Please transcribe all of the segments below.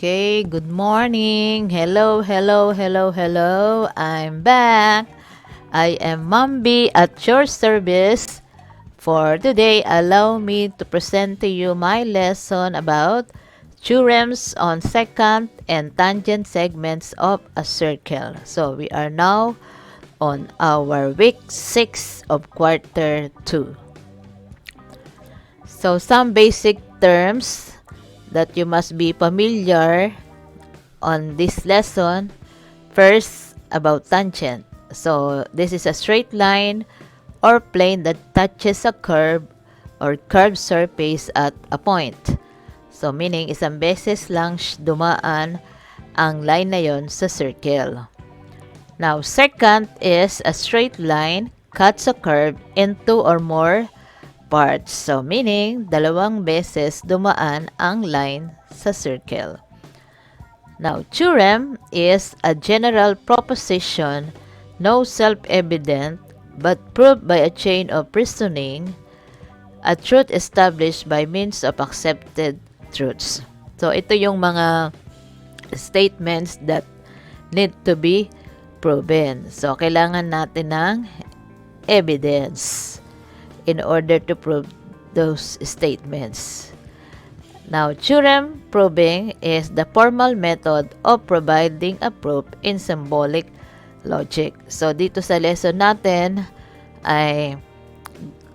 Okay, good morning. Hello, hello, hello, hello. I'm back. I am Mambi at your service. For today, allow me to present to you my lesson about theorems on secant and tangent segments of a circle. So we are now on our week 6 of quarter 2. So some basic terms that you must be familiar on this lesson. First, about tangent. So this is a straight line or plane that touches a curve or curved surface at a point. So meaning isang beses lang dumaan ang line na yon sa circle. Now, secant is a straight line cuts a curve in two or more parts. So, meaning, dalawang beses dumaan ang line sa circle. Now, theorem is a general proposition, no self-evident, but proved by a chain of reasoning, a truth established by means of accepted truths. So, ito yung mga statements that need to be proven. So, kailangan natin ng evidence in order to prove those statements. Now, theorem proving is the formal method of providing a proof in symbolic logic. So, dito sa lesson natin ay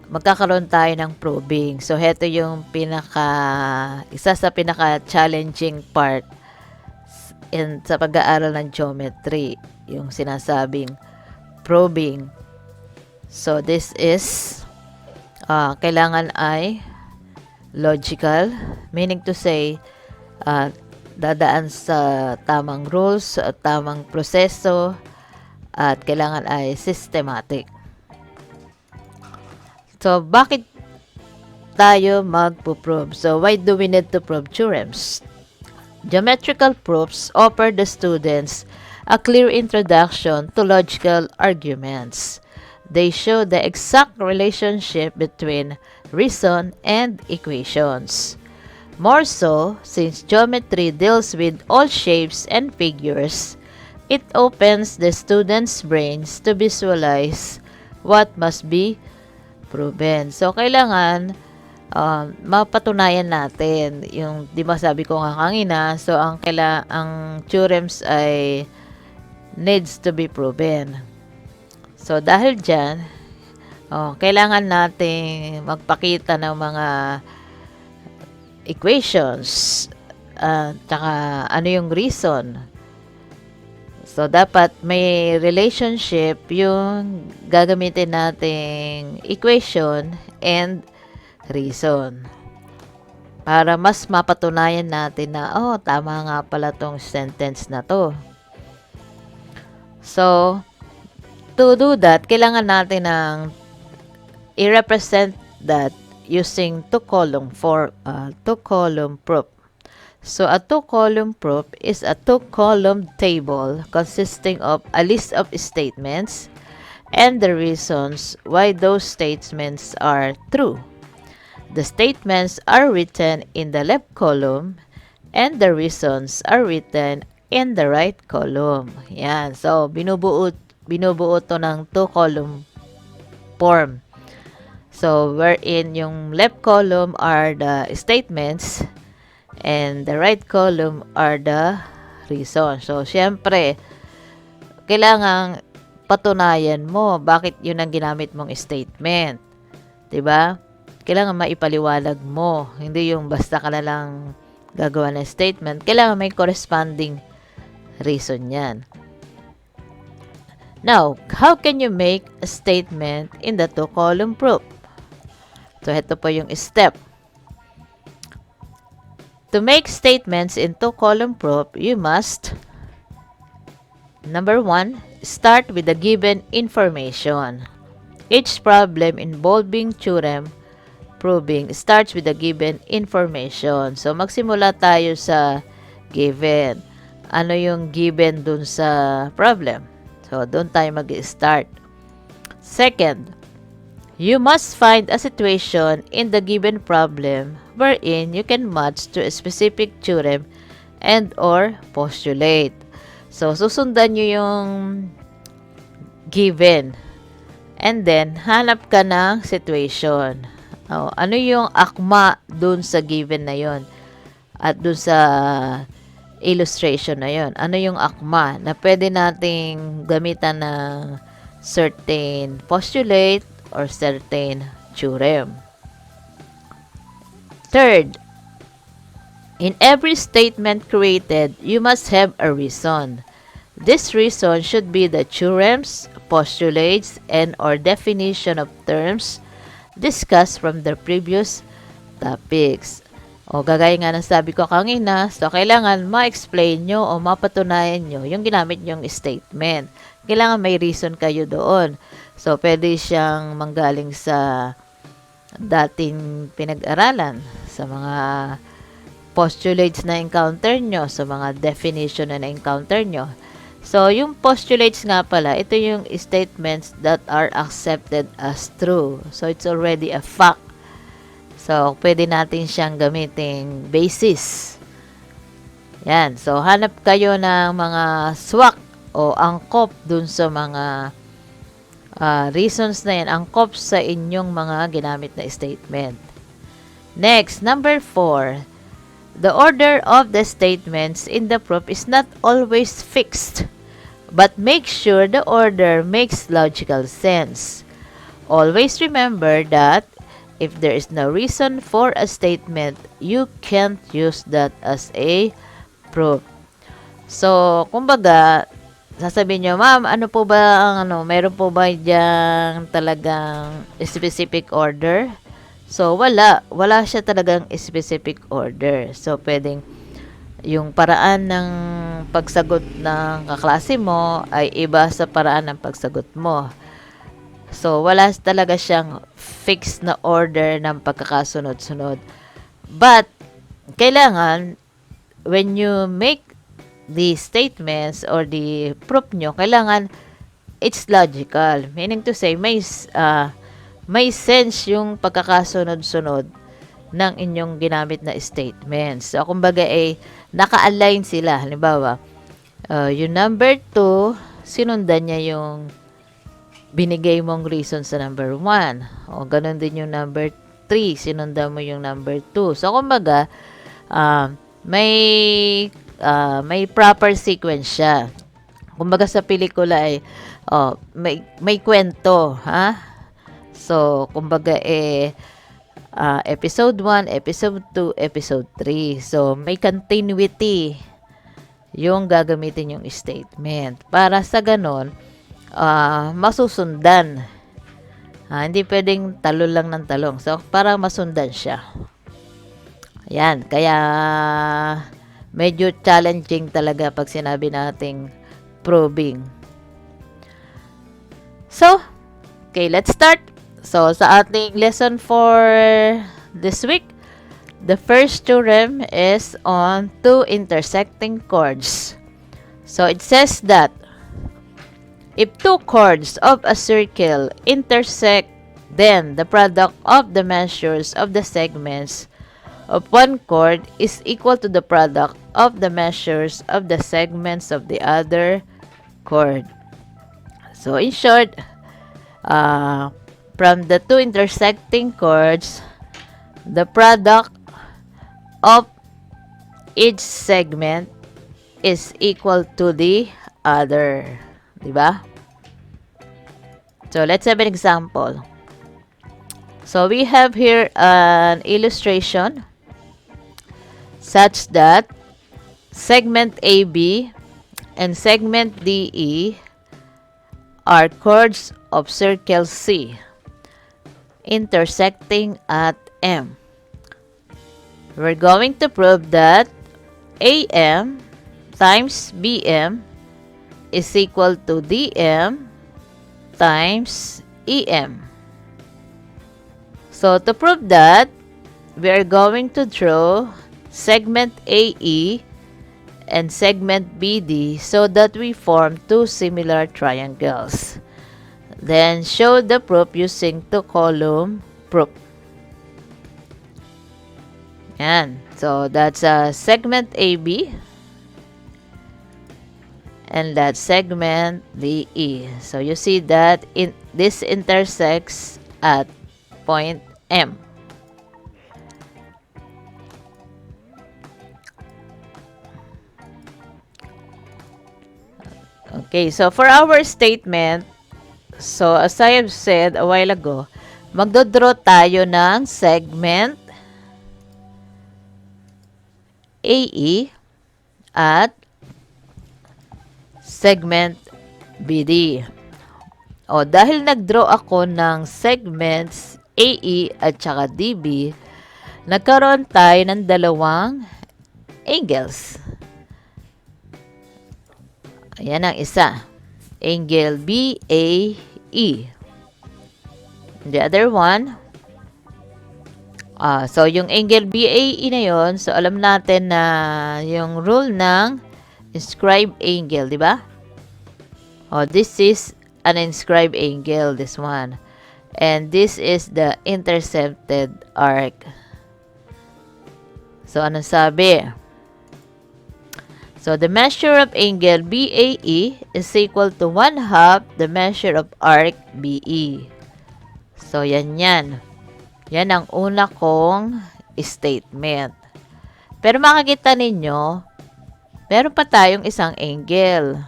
magkakaroon tayo ng proving. So, heto yung isa sa pinaka-challenging part sa pag-aaral ng geometry, yung sinasabing proving. So, this is kailangan ay logical, meaning to say, dadaan sa tamang rules, tamang proseso, at kailangan ay systematic. So, bakit tayo magpo-prove? So, why do we need to prove theorems? Geometrical proofs offer the students a clear introduction to logical arguments. They show the exact relationship between reason and equations. More so, since geometry deals with all shapes and figures, it opens the students' brains to visualize what must be proven. So, kailangan mapatunayan natin yung, di ba sabi ko nga kanina, so ang theorems ay needs to be proven. So dahil dyan, kailangan natin magpakita ng mga equations, tsaka ano yung reason. So dapat may relationship yung gagamitin nating equation and reason para mas mapatunayan natin na tama nga pala tong sentence na to. So to do that, kailangan natin ng i-represent that using two-column proof. So a two-column proof is a two-column table consisting of a list of statements and the reasons why those statements are true. The statements are written in the left column and the reasons are written in the right column. Yan. So, binubuo to ng two-column form. So, wherein yung left column are the statements and the right column are the reasons. So, syempre, kailangan patunayan mo bakit yun ang ginamit mong statement. 'Di ba? Kailangan maipaliwanag mo. Hindi yung basta ka na lang gagawa ng statement. Kailangan may corresponding reason yan. Now, how can you make a statement in the two-column proof? So, ito po yung step. To make statements in two-column proof, you must, number 1, start with the given information. Each problem involving theorem proving starts with the given information. So, magsimula tayo sa given. Ano yung given dun sa problem? So, doon tayo mag-start. Second, you must find a situation in the given problem wherein you can match to a specific theorem and or postulate. So, susundan nyo yung given. And then, hanap ka ng situation. Ano yung akma dun sa given na yon at dun sa illustration na yon? Ano yung akma na pwede nating gamitan ng certain postulate or certain theorem? Third, in every statement created, you must have a reason. This reason should be the theorems, postulates, and or definition of terms discussed from the previous topics. O gagaya nga ng sabi ko kanina, so kailangan ma-explain nyo o mapatunayan nyo yung ginamit nyong statement. Kailangan may reason kayo doon. So, pwede siyang manggaling sa dating pinag-aralan, sa mga postulates na encounter nyo, sa mga definition na encounter nyo. So, yung postulates nga pala, ito yung statements that are accepted as true. So, it's already a fact. So, pwede natin siyang gamiting basis. Yan. So, hanap kayo ng mga swak o angkop dun sa mga reasons na yan. Angkop sa inyong mga ginamit na statement. Next, number 4. The order of the statements in the proof is not always fixed, but make sure the order makes logical sense. Always remember that if there is no reason for a statement, you can't use that as a proof. So, kumbaga, sasabihin nyo, ma'am, ano po ba meron po ba diyang talagang specific order? So, wala siya talagang specific order. So, pwedeng yung paraan ng pagsagot ng kaklase mo ay iba sa paraan ng pagsagot mo. So, wala talaga siyang fixed na order ng pagkakasunod-sunod. But, kailangan, when you make the statements or the proof nyo, kailangan it's logical. Meaning to say, may sense yung pagkakasunod-sunod ng inyong ginamit na statements. So, kumbaga naka-align sila. Halimbawa, yung number 2, sinundan niya yung binigay mong reason sa number 1. O, ganun din yung number 3, sinundan mo yung number 2. So, kumbaga, may proper sequence siya. Kumbaga sa pelikula may kwento, ha? So, kumbaga episode 1, episode 2, episode 3. So, may continuity yung gagamitin yung statement. Para sa ganon, masusundan. Hindi pwedeng talon lang ng talong. So, para masundan siya. Ayan. Kaya, medyo challenging talaga pag sinabi nating probing. So, okay, let's start. So, sa ating lesson for this week, the first theorem is on two intersecting chords. So, it says that if two chords of a circle intersect, then the product of the measures of the segments of one chord is equal to the product of the measures of the segments of the other chord. So, in short, from the two intersecting chords, the product of each segment is equal to the other. Diba? So, let's have an example. So, we have here an illustration such that segment AB and segment DE are chords of circle C intersecting at M. We're going to prove that AM times BM is equal to DM times EM. So, to prove that, we are going to draw segment AE and segment BD so that we form two similar triangles. Then, show the proof using two-column proof. Yan. So, that's segment AB. and that segment DE. So you see that this intersects at point M. Okay, so for our statement, so as I have said a while ago, magdodraw tayo ng segment AE at segment BD. O, dahil nagdraw ako ng segments AE at saka DB, nagkaroon tayo ng dalawang angles. Ayan ang isa. Angle BAE. The other one, so yung angle BAE na yon, so alam natin na yung rule ng inscribed angle, di ba? This is an inscribed angle, this one. And this is the intercepted arc. So, ano sabi? So, the measure of angle BAE is equal to 1/2 the measure of arc BE. So, yan. Yan ang una kong statement. Pero makikita ninyo, meron pa tayong isang angle.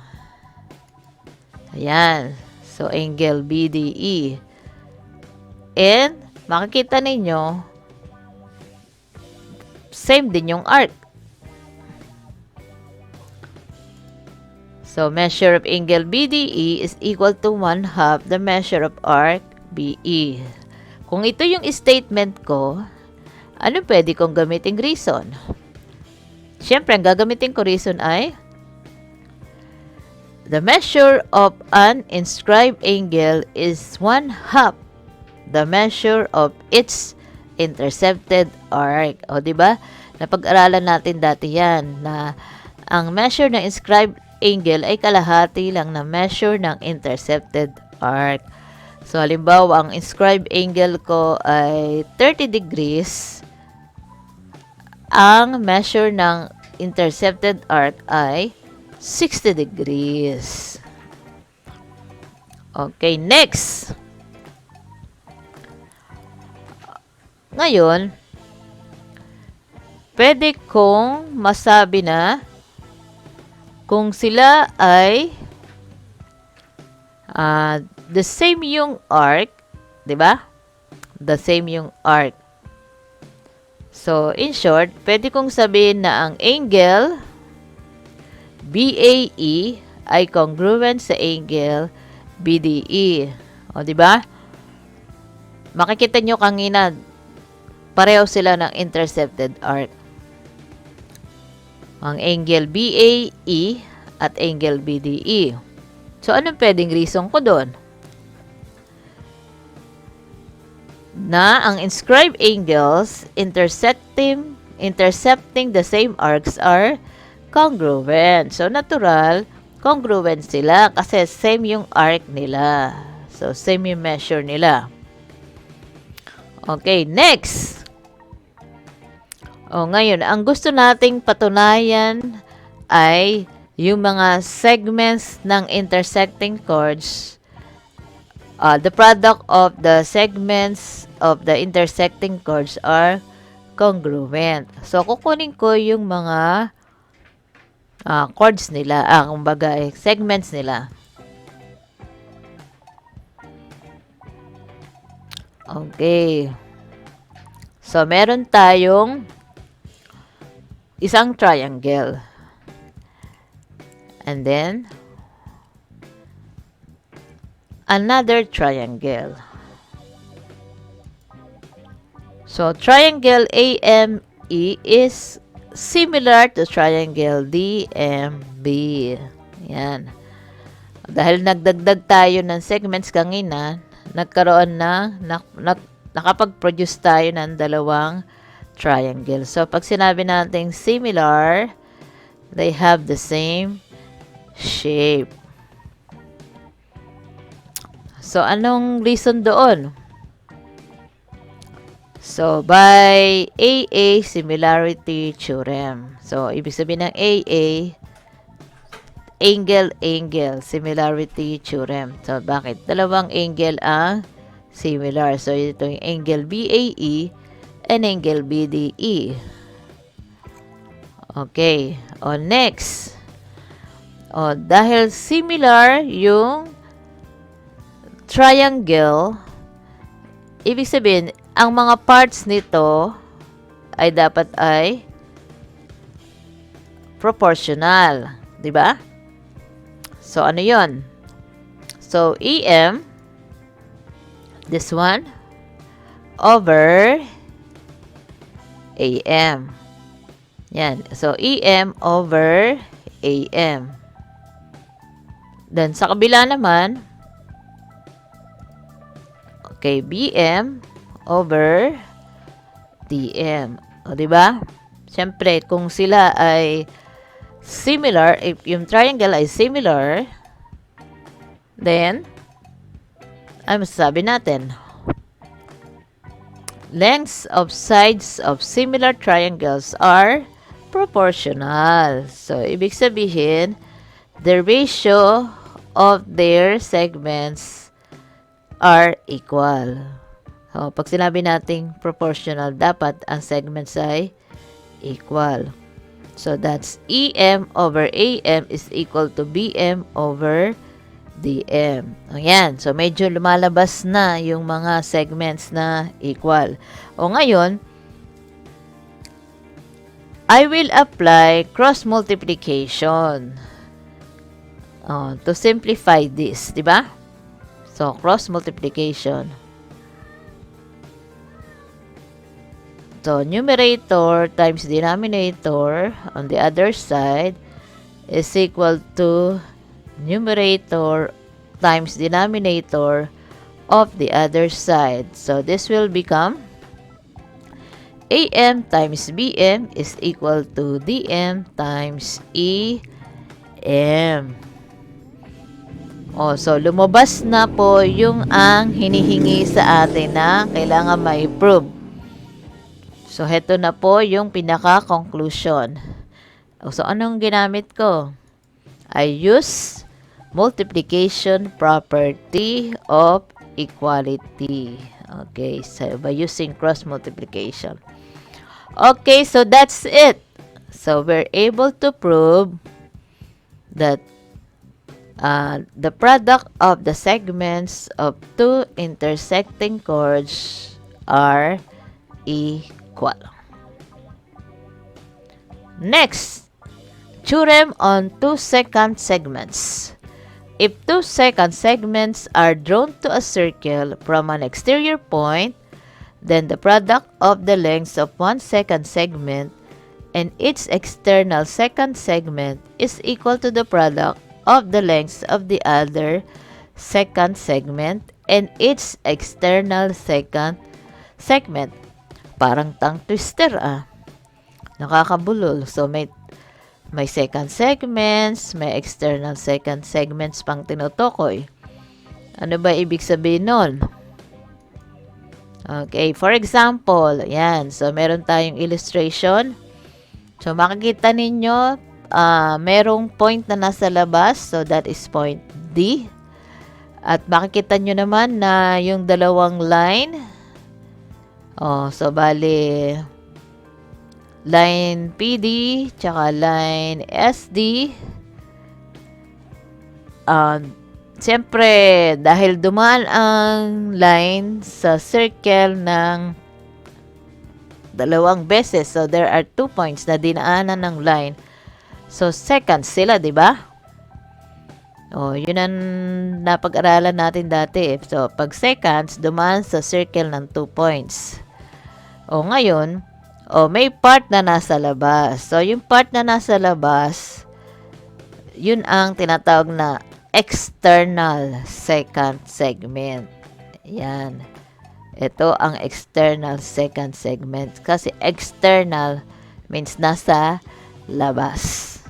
Ayan. So, angle BDE. And, makikita ninyo, same din yung arc. So, measure of angle BDE is equal to 1/2 the measure of arc BE. Kung ito yung statement ko, ano pwede kong gamitin reason? Siyempre, ang gagamitin ko reason ay the measure of an inscribed angle is 1/2 the measure of its intercepted arc. O, diba? Napag-aralan natin dati yan na ang measure ng inscribed angle ay kalahati lang na measure ng intercepted arc. So, halimbawa, ang inscribed angle ko ay 30 degrees. Ang measure ng intercepted arc ay 60 degrees. Okay, next. Ngayon, pwede kong masabi na kung sila ay the same yung arc, 'di ba? The same yung arc. So, in short, pwede kong sabihin na ang angle BAE ay congruent sa angle BDE. O, 'di ba? Makikita nyo kanina, pareho sila ng intercepted arc. Ang angle BAE at angle BDE. So, anong pwedeng reason ko doon? Na ang inscribed angles intercepting the same arcs are congruent. So, natural, congruent sila kasi same yung arc nila. So, same yung measure nila. Okay, next. Ngayon, ang gusto nating patunayan ay yung mga segments ng intersecting chords. The product of the segments of the intersecting chords are congruent. So, kukunin ko yung mga chords nila, kumbaga, segments nila. Okay. So, meron tayong isang triangle. And then, another triangle. So, triangle AME is similar to triangle DMB. Yan. Dahil nagdagdag tayo ng segments kanina, nagkaroon na, nakapag-produce tayo ng dalawang triangle. So, pag sinabi natin similar, they have the same shape. So, anong reason doon? So, by AA similarity theorem. So, ibig sabihin ng AA, angle similarity theorem. So, bakit? Dalawang angle ang similar. So, ito yung angle BAE and angle BDE. Okay. O, next. O, dahil similar yung triangle, ibig sabihin, ang mga parts nito ay dapat ay proportional. Diba? So, ano yon? So, EM, this one, over AM. Yan. So, EM over AM. Then, sa kabila naman, okay, BM over DM. O, diba? Siyempre, kung sila ay similar, if yung triangle ay similar, then, ay masasabi natin, lengths of sides of similar triangles are proportional. So, ibig sabihin, the ratio of their segments are equal. So, pag sinabi nating proportional, dapat ang segments ay equal. So, that's EM over AM is equal to BM over DM. Ayan. So, medyo lumalabas na yung mga segments na equal. O ngayon, I will apply cross multiplication to simplify this. Diba? So, cross multiplication. So, numerator times denominator on the other side is equal to numerator times denominator of the other side. So, this will become AM times BM is equal to DM times EM. Oh, so, lumabas na po yung ang hinihingi sa atin na kailangan may prove. So, heto na po yung pinaka-conclusion. So, anong ginamit ko? I use multiplication property of equality. Okay, so by using cross multiplication. Okay, so that's it. So, we're able to prove that the product of the segments of two intersecting chords are equal. Next, theorem on 2 secant segments. If 2 secant segments are drawn to a circle from an exterior point, then the product of the lengths of 1 secant segment and its external secant segment is equal to the product of the lengths of the other secant segment and its external secant segment. Parang tongue twister Nakakabulol. So, may second segments, may external second segments pang tinutukoy. Ano ba ibig sabihin nun? Okay, for example, yan. So, meron tayong illustration. So, makikita ninyo, merong point na nasa labas. So, that is point D. At makikita nyo naman na yung dalawang line. So, bali, line PD, tsaka line SD. Siyempre, dahil dumaan ang line sa circle ng dalawang beses, so there are 2 points na dinaanan ng line. So, seconds sila, di ba? Yun ang napag-aralan natin dati. So, pag seconds, dumaan sa circle ng 2 points. Ngayon, may part na nasa labas. So, yung part na nasa labas, yun ang tinatawag na external secant segment. Yan. Ito ang external secant segment. Kasi external means nasa labas.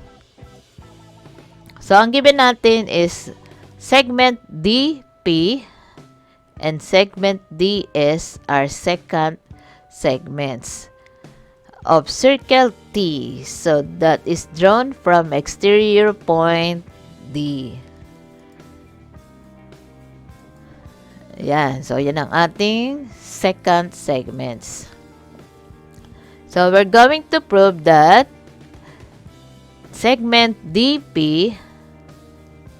So, ang given natin is segment DP and segment DS are secant segments of circle T. So, that is drawn from exterior point D. Yan. So, yan ang ating secant segments. So, we're going to prove that segment DP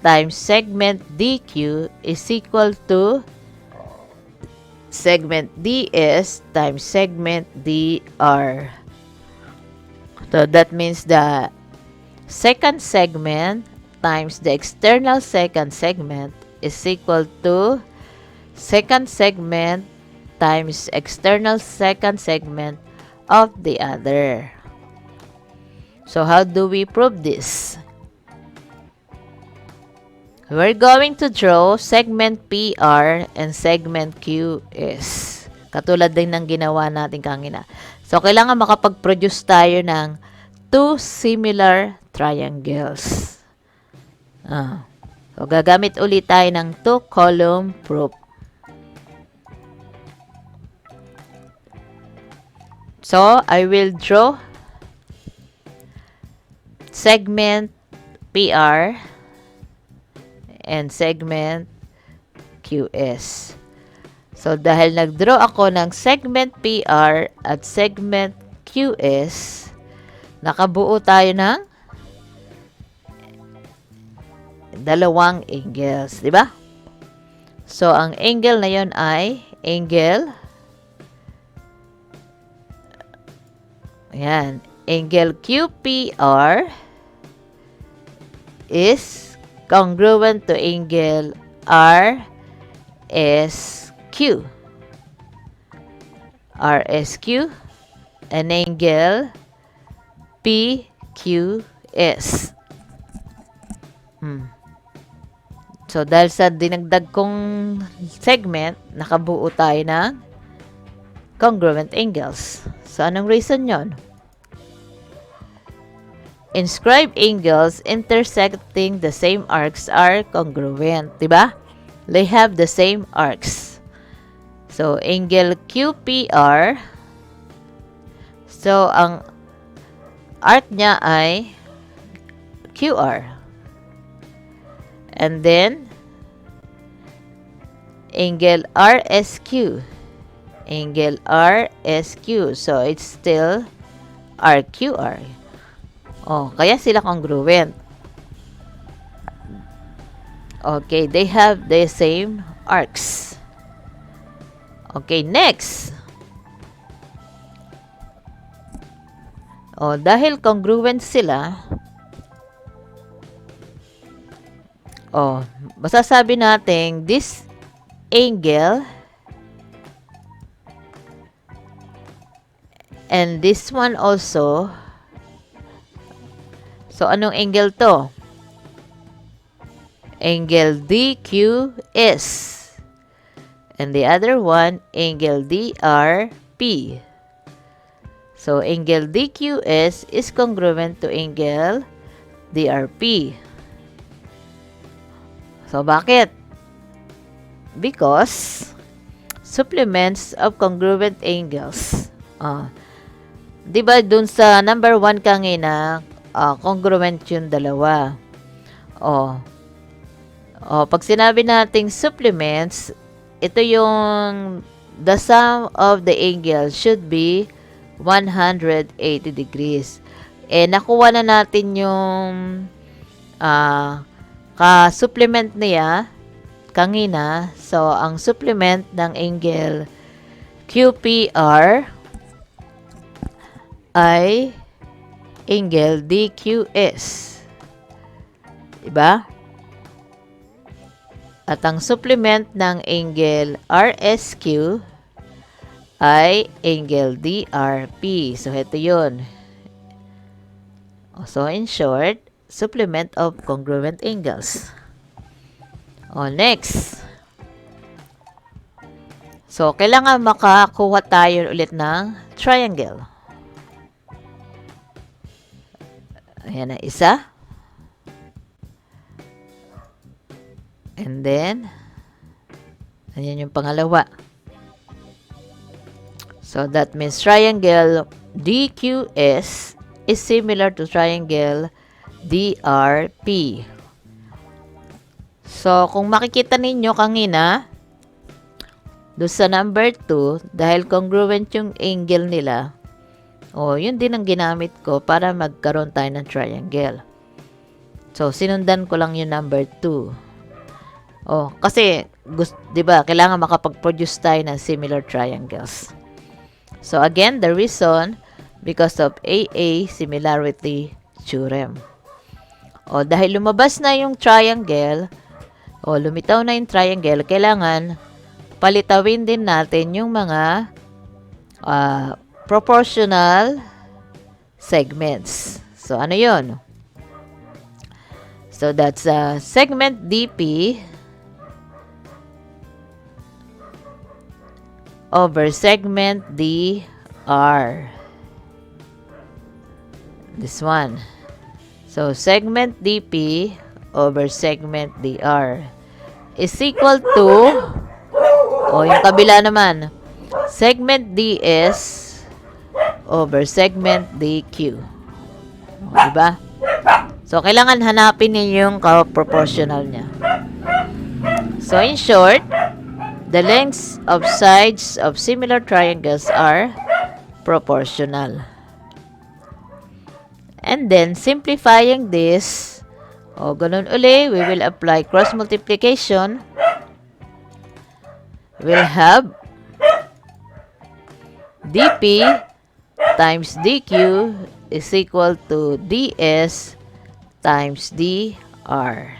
times segment DQ is equal to segment DS times segment DR. So, that means the second segment times the external second segment is equal to second segment times external second segment of the other. So, how do we prove this? We're going to draw segment PR and segment QS. Katulad din ng ginawa natin kanina. So, kailangan makapag-produce tayo ng two similar triangles. So, gagamit ulit tayo ng two-column proof. So, I will draw segment PR and segment QS. So, dahil nag-draw ako ng segment PR at segment QS, nakabuo tayo ng dalawang angles, di ba? So, ang angle na yon ay angle angle QPR is congruent to angle RSQ. RSQ and angle PQS. So, dahil sa dinagdag kong segment, nakabuo tayo ng congruent angles. So, anong reason yon? Inscribed angles intersecting the same arcs are congruent. Diba? They have the same arcs. So, angle QPR. So, ang arc niya ay QR. And then, angle RSQ. Angle RSQ. So, it's still RQR. Kaya sila congruent. Okay, they have the same arcs. Okay, next. Dahil congruent sila, masasabi natin this angle and this one also. So, anong angle to? Angle DQS. And the other one, angle DRP. So, angle DQS is congruent to angle DRP. So, bakit? Because supplements of congruent angles. Diba dun sa number 1 kanina, congruent yung dalawa. Pag sinabi nating supplements, ito yung the sum of the angles should be 180 degrees. Nakuha na natin yung ka-supplement niya kanina. So, ang supplement ng angle QPR ay angle DQS. Diba? At ang supplement ng angle RSQ ay angle DRP. So, ito yun. So, in short, supplement of congruent angles. Next. So, kailangan makakuha tayo ulit ng triangle. Ayan na isa. And then, ayan yung pangalawa. So, that means triangle DQS is similar to triangle DRP. So, kung makikita ninyo kanina, doon sa number 2, dahil congruent yung angle nila, yun din ang ginamit ko para magkaroon tayo ng triangle. So, sinundan ko lang yung number 2. Kasi, di ba, kailangan makapag-produce tayo ng similar triangles. So, again, the reason, because of AA similarity theorem. Dahil lumabas na yung triangle, lumitaw na yung triangle, kailangan palitawin din natin yung mga proportional segments. So, ano yun? So, that's segment DP over segment DR. This one. So, segment DP over segment DR is equal to, yung kabila naman, segment DS over segment DQ. Diba? So, kailangan hanapin niyo yung proportional niya. So, in short, the lengths of sides of similar triangles are proportional. And then, simplifying this, ganun uli, we will apply cross multiplication. We'll have dP times dQ is equal to ds times dr.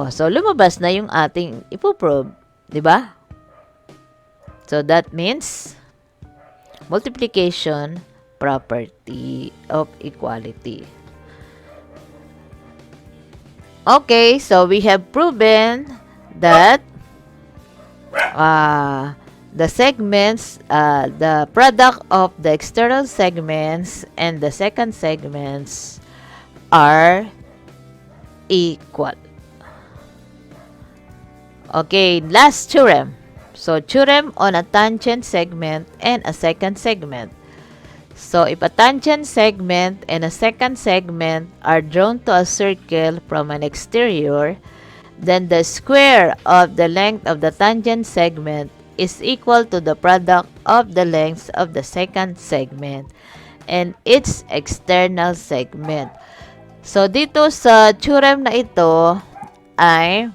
So lumabas na yung ating ipoprove, di ba? So that means multiplication property of equality. Okay, so we have proven that the segments, the product of the external segments and the secant segments are equal. Okay, last theorem. So, theorem on a tangent segment and a secant segment. So, if a tangent segment and a secant segment are drawn to a circle from an exterior, then the square of the length of the tangent segment is equal to the product of the lengths of the secant segment and its external segment. So, dito sa theorem na ito ay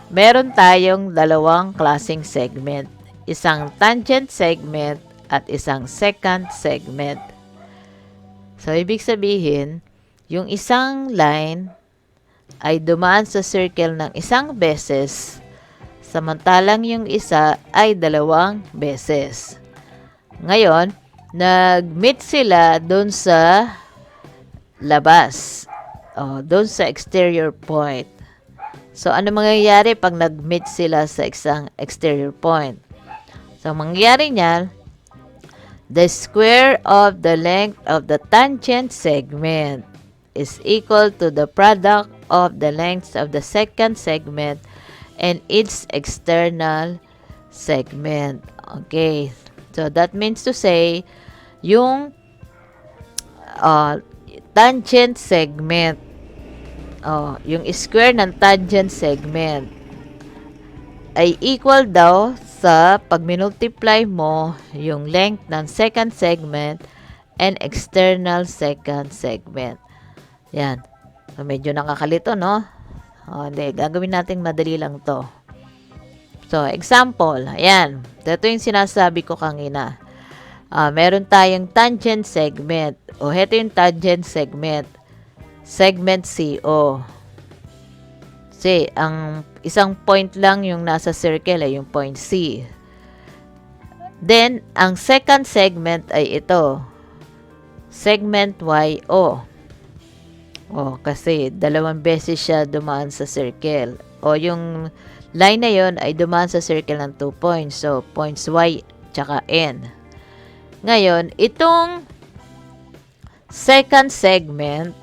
meron tayong dalawang klaseng segment. Isang tangent segment at isang secant segment. So, ibig sabihin, yung isang line ay dumaan sa circle ng isang beses, samantalang yung isa ay dalawang beses. Ngayon, nag-meet sila doon sa labas, doon sa exterior point. So, ano mangyayari pag nag-meet sila sa isang exterior point? So, mangyayari niyan, the square of the length of the tangent segment is equal to the product of the lengths of the secant segment and its external segment. Okay. So, that means to say, yung tangent segment, yung square ng tangent segment ay equal daw sa pag minultiply mo yung length ng secant segment and external secant segment. Yan. So, medyo nakakalito, no? Hindi. Gagawin natin madali lang to. So, example. Ayan. Ito yung sinasabi ko kanina. Meron tayong tangent segment. Ito yung tangent segment. Segment CO. Kasi, ang isang point lang yung nasa circle ay yung point C. Then, ang second segment ay ito. Segment YO. Kasi dalawang beses siya dumaan sa circle. Yung line na yon ay dumaan sa circle ng 2 points. So, points Y tsaka N. Ngayon, itong second segment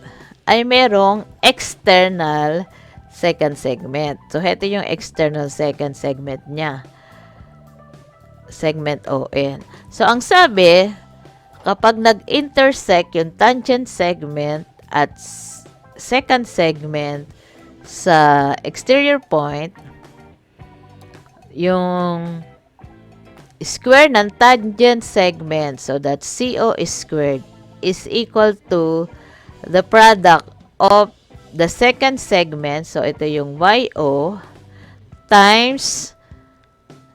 ay merong external second segment. So, ito yung external second segment niya. Segment ON. So, ang sabi, kapag nag-intersect yung tangent segment at second segment sa exterior point, yung square ng tangent segment, so that CO squared is equal to the product of the second segment, so ito yung YO, times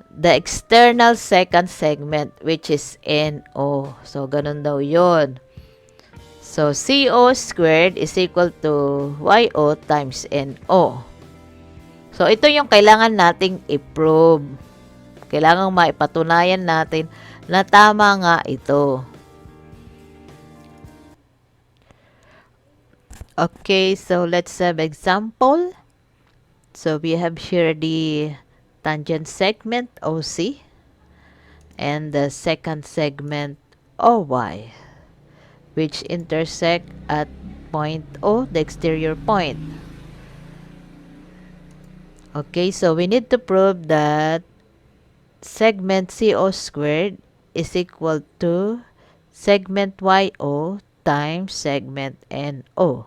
the external second segment, which is NO. So, ganun daw yun. So, CO squared is equal to YO times NO. So, ito yung kailangan nating i-prove. Kailangan maipatunayan natin na tama nga ito. Okay, so let's have example. So, we have here the tangent segment OC and the second segment OY, which intersect at point O, the exterior point. Okay, so we need to prove that segment CO squared is equal to segment YO times segment NO.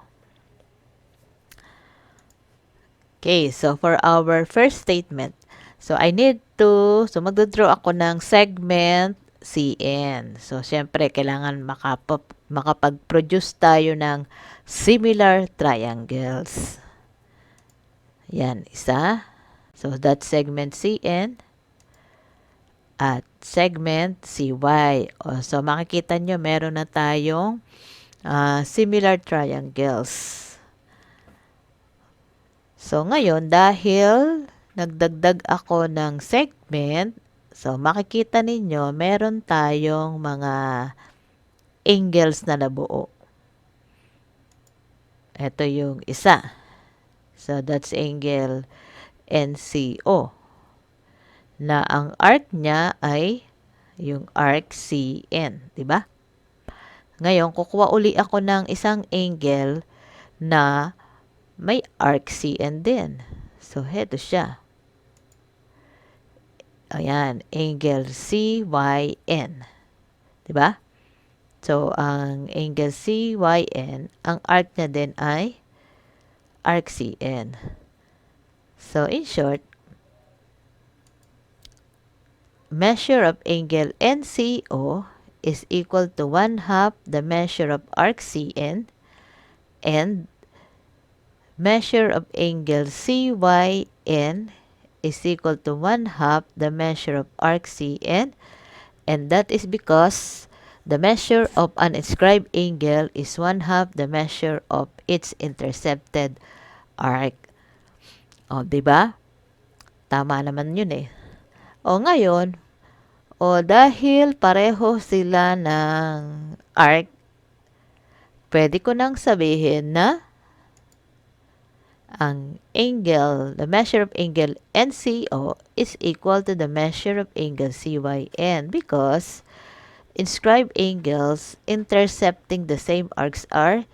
Okay, so for our first statement, so magdodraw ako ng segment CN. So, syempre, kailangan makapag-produce tayo ng similar triangles. Yan, isa. So, that's segment CN at segment CY. So, makikita nyo, meron na tayong similar triangles. So, ngayon, dahil nagdagdag ako ng segment, so, makikita ninyo, meron tayong mga angles na nabuo. Ito yung isa. So, that's angle NCO. Na ang arc niya ay yung arc CN. Diba? Ngayon, kukuha uli ako ng isang angle na may arc CN din. So, heto siya. Ayan, angle CYN. Diba? So, ang angle CYN, ang arc niya din ay arc CN. So, in short, measure of angle NCO is equal to 1/2 the measure of arc CN, and measure of angle CYN is equal to 1/2 the measure of arc CN, and that is because the measure of an inscribed angle is 1/2 the measure of its intercepted arc. O, diba? Tama naman yun eh. O, ngayon, dahil pareho sila ng arc, pwede ko nang sabihin na ang angle, the measure of angle NCO is equal to the measure of angle CYN because inscribed angles intercepting the same arcs are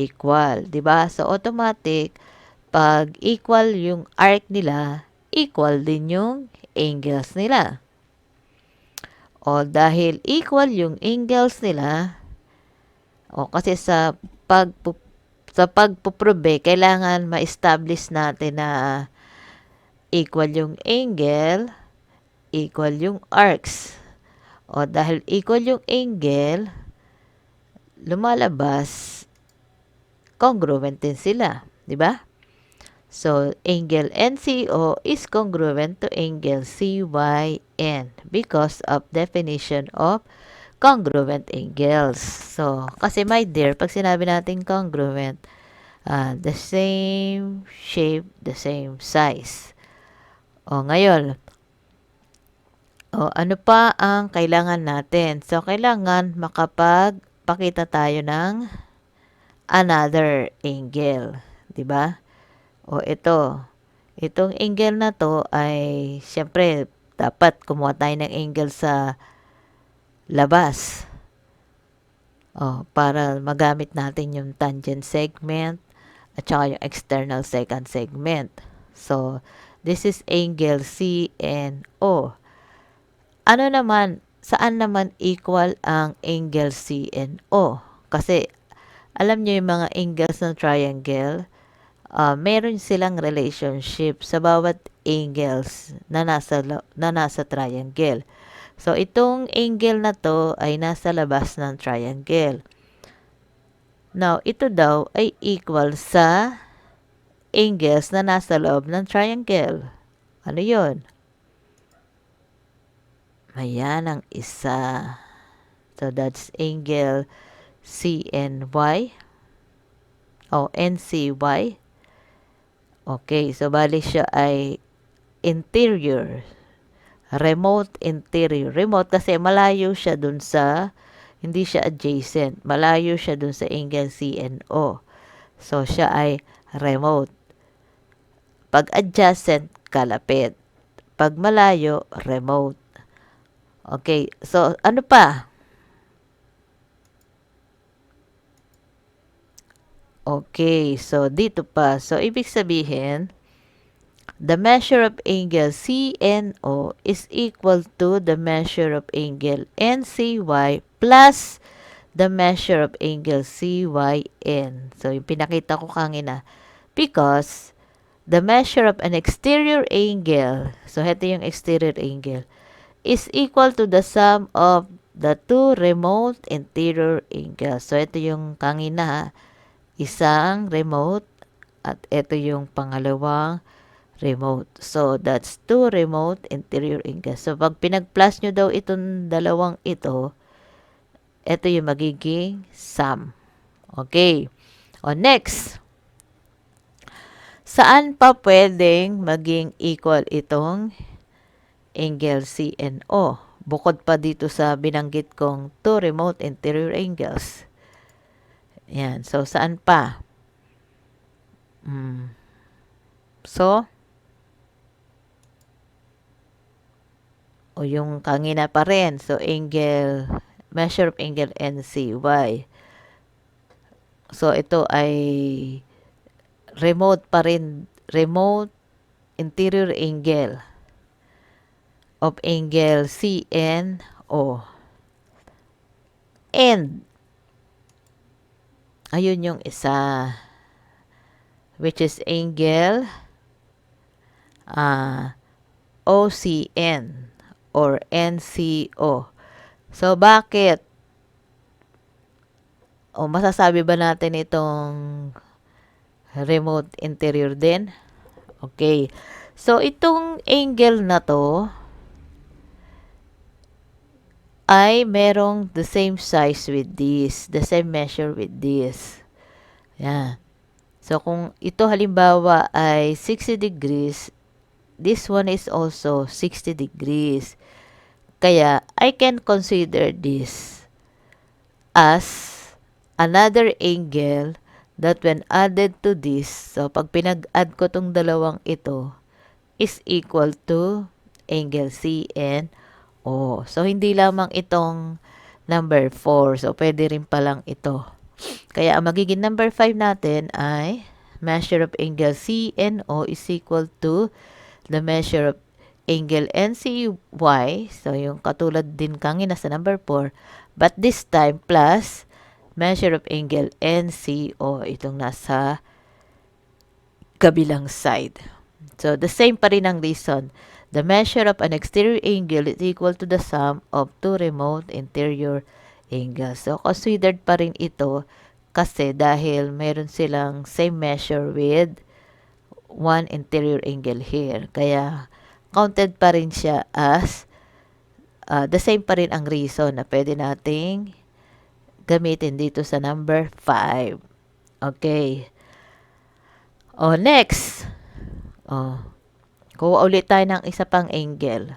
equal. Diba? So, automatic, pag equal yung arc nila, equal din yung angles nila. O, dahil equal yung angles nila, kasi sa pagpuprove, kailangan ma-establish natin na equal yung angle, equal yung arcs. O, dahil equal yung angle, lumalabas, congruent din sila. Diba? So, angle NCO is congruent to angle CYN because of definition of congruent angles. So, kasi my dear, pag sinabi natin congruent, the same shape, the same size. Ngayon, ano pa ang kailangan natin? So, kailangan makapagpakita tayo ng another angle. Diba? Itong angle na to ay, syempre, dapat kumuha tayo ng angle sa labas. Para magamit natin yung tangent segment at saka yung external second segment. So, this is angle CNO. Saan naman equal ang angle CNO? Kasi, alam nyo yung mga angles ng triangle, meron silang relationship sa bawat angles na nasa triangle. So, itong angle na to ay nasa labas ng triangle. Now, ito daw ay equal sa angles na nasa loob ng triangle. Ano yun? Ayan ang isa. So, that's angle CNY. O, NCY. Okay, so bali siya ay interior. Remote interior. Remote kasi malayo siya dun sa, hindi siya adjacent. Malayo siya dun sa angle CNO. So, siya ay remote. Pag adjacent, kalapit. Pag malayo, remote. Okay, so ano pa? Okay, so dito pa. So, ibig sabihin, the measure of angle CNO is equal to the measure of angle NCY plus the measure of angle CYN. So, yung pinakita ko kanina. Because, the measure of an exterior angle, so ito yung exterior angle, is equal to the sum of the two remote interior angles. So, ito yung kanina, isang remote, at ito yung pangalawang remote. So, that's two remote interior angles. So, pag pinag-plus nyo daw itong dalawang ito yung magiging sum. Okay. O, next. Saan pa pwedeng maging equal itong angle CNO? Bukod pa dito sa binanggit kong two remote interior angles. Yan. So, saan pa? So, o yung kanina pa rin. So, measure of angle NCY. So, ito ay remote pa rin. Remote interior angle of angle CNO. And, ayun yung isa. Which is angle OCN or NCO. So, bakit? O, masasabi ba natin itong remote interior din? Okay. So, itong angle na to ay merong the same size with this. The same measure with this. Yan. So, kung ito halimbawa ay 60 degrees, this one is also 60 degrees. Kaya, I can consider this as another angle that when added to this, so pag pinag-add ko tong dalawang ito, is equal to angle CN O. So, hindi lamang itong number 4. So, pwede rin palang ito. Kaya, ang magiging number 5 natin ay measure of angle CNO is equal to the measure of angle NCY. So, yung katulad din kanina sa number 4. But this time, plus measure of angle NCO. Itong nasa kabilang side. So, the same pa rin ang reason. The measure of an exterior angle is equal to the sum of two remote interior angles. So, considered pa rin ito kasi dahil meron silang same measure with one interior angle here. Kaya, counted pa rin siya as the same pa rin ang reason na pwede nating gamitin dito sa number 5. Okay. O, next. O, kuha ulit tayo ng isa pang angle.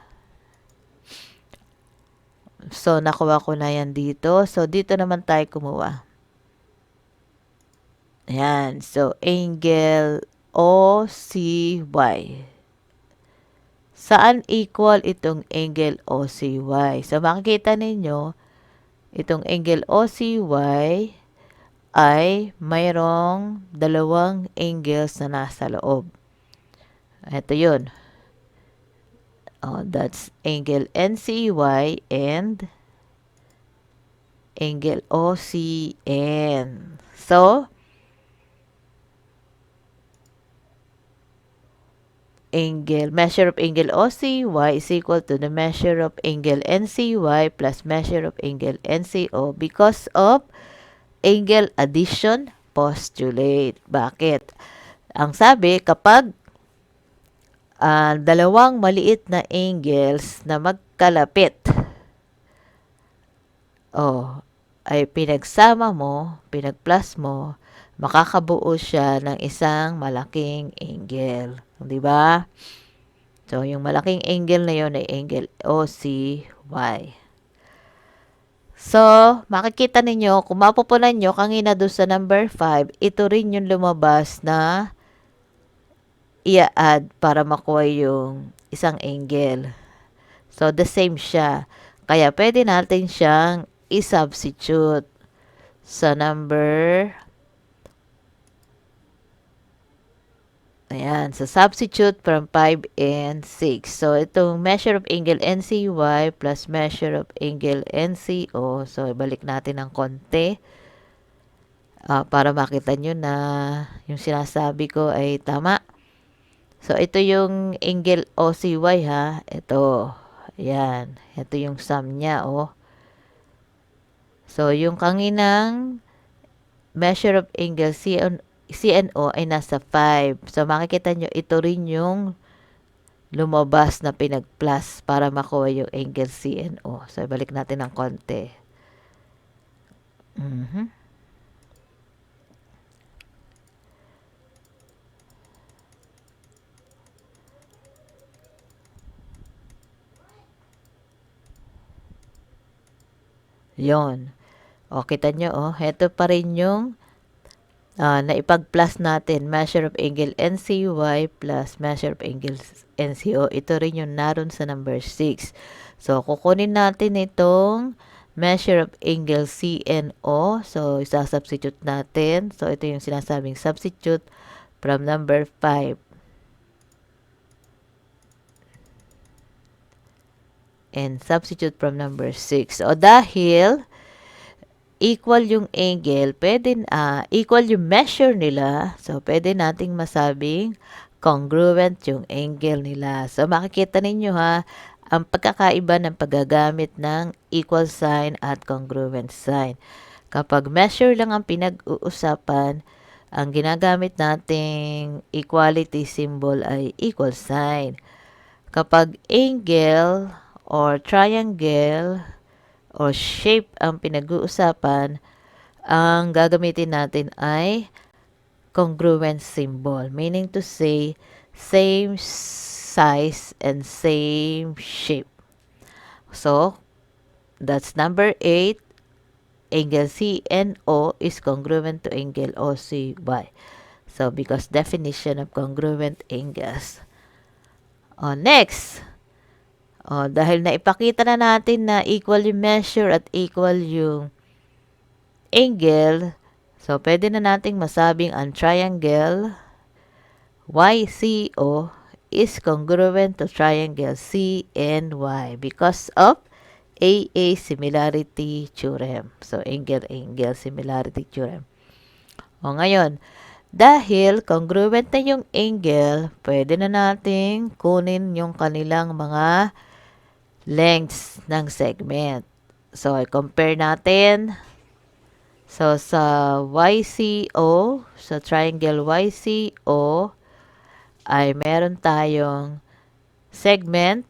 So, nakuha ko na yan dito. So, dito naman tayo kumuha. Ayan. So, angle OCY. Saan equal itong angle OCY? So, makikita ninyo, itong angle OCY ay mayroong dalawang angles na nasa loob. Ito yun. Oh, that's angle NCY and angle OCN. So, measure of angle OCY is equal to the measure of angle NCY plus measure of angle NCO because of angle addition postulate. Bakit? Ang sabi, kapag dalawang maliit na angles na magkalapit, ay pinagsama mo, pinag-plus mo, makakabuo siya ng isang malaking angle. Di ba? So, yung malaking angle na yun ay angle OCY. So, makikita ninyo, kung mapupunan nyo, kanina doon sa number 5, ito rin yung lumabas na i-add para makuha yung isang angle. So, the same siya. Kaya, pwede natin siyang i-substitute sa number. Ayan. So, substitute from 5 and 6. So, itong measure of angle NCY plus measure of angle NCO. So, ibalik natin ng konti. Para makita nyo na yung sinasabi ko ay tama. So, ito yung angle OCY ha. Ito. Ayan. Ito yung sum niya, So, yung kanginang measure of angle CNO ay nasa 5. So, makikita nyo, ito rin yung lumabas na pinag-plus para makuha yung angle CNO. So, ibalik natin ng konti. Yon. Kita nyo, ito pa rin yung naipag-plus natin, measure of angle NCY plus measure of angle NCO. Ito rin yung naroon sa number 6. So, kukunin natin itong measure of angle CNO. So, isa-substitute natin. So, ito yung sinasabing substitute from number 5. And substitute from number 6. So, dahil equal yung angle, equal yung measure nila. So, pwede nating masabing congruent yung angle nila. So, makikita ninyo ha, ang pagkakaiba ng paggagamit ng equal sign at congruent sign. Kapag measure lang ang pinag-uusapan, ang ginagamit nating equality symbol ay equal sign. Kapag angle or triangle or shape ang pinag-uusapan, ang gagamitin natin ay congruent symbol. Meaning to say, same size and same shape. So, that's number 8. Angle CNO is congruent to angle OCY. So, because definition of congruent angles. Next. Dahil naipakita na natin na equal yung measure at equal yung angle, so pwede na nating masabing ang triangle YCO is congruent to triangle CNY because of AA similarity theorem. So, angle similarity theorem. Ngayon, dahil congruent na yung angle, pwede na nating kunin yung kanilang mga lengths ng segment. So, compare natin. So, sa YCO, sa triangle YCO, ay meron tayong segment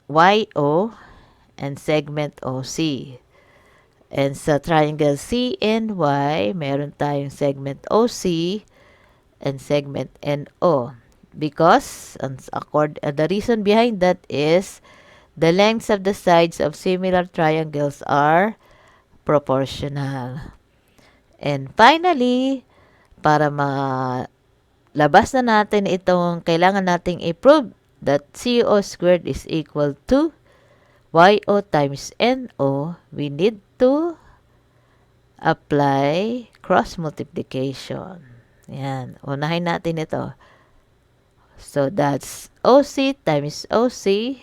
YO and segment OC. And sa triangle CNY, meron tayong segment OC and segment NO. Because, the reason behind that is, the lengths of the sides of similar triangles are proportional. And finally, para malabas na natin itong kailangan nating i-prove that CO squared is equal to YO times NO, we need to apply cross multiplication. Yan. Unahin natin ito. So, that's OC times OC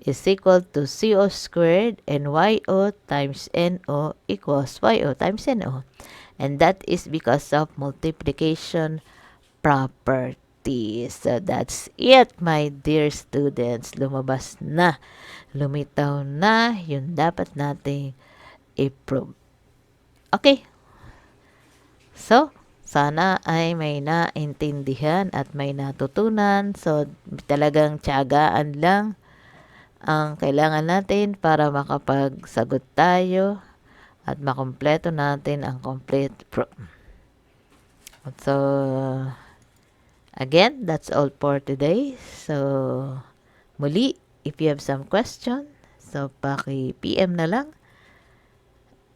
is equal to CO squared and YO times NO equals YO times NO. And that is because of multiplication property. 20. So that's it, my dear students. Lumabas na. Lumitaw na yung dapat nating i-prove. Okay. So, sana ay may naintindihan at may natutunan. So, talagang tiyagaan lang ang kailangan natin para makapagsagot tayo at makumpleto natin ang complete proof. So, again, that's all for today. So, muli, if you have some question, so paki-PM na lang.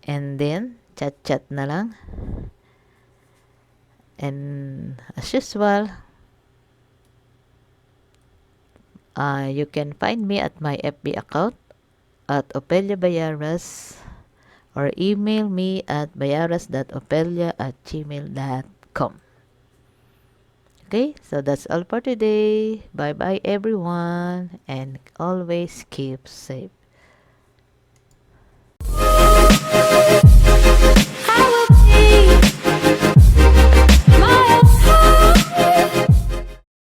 And then, chat-chat na lang. And as usual, you can find me at my FB account at Opelia Bayaras or email me at bayaras.opelia@gmail.com. Okay, so that's all for today. Bye-bye everyone and always keep safe.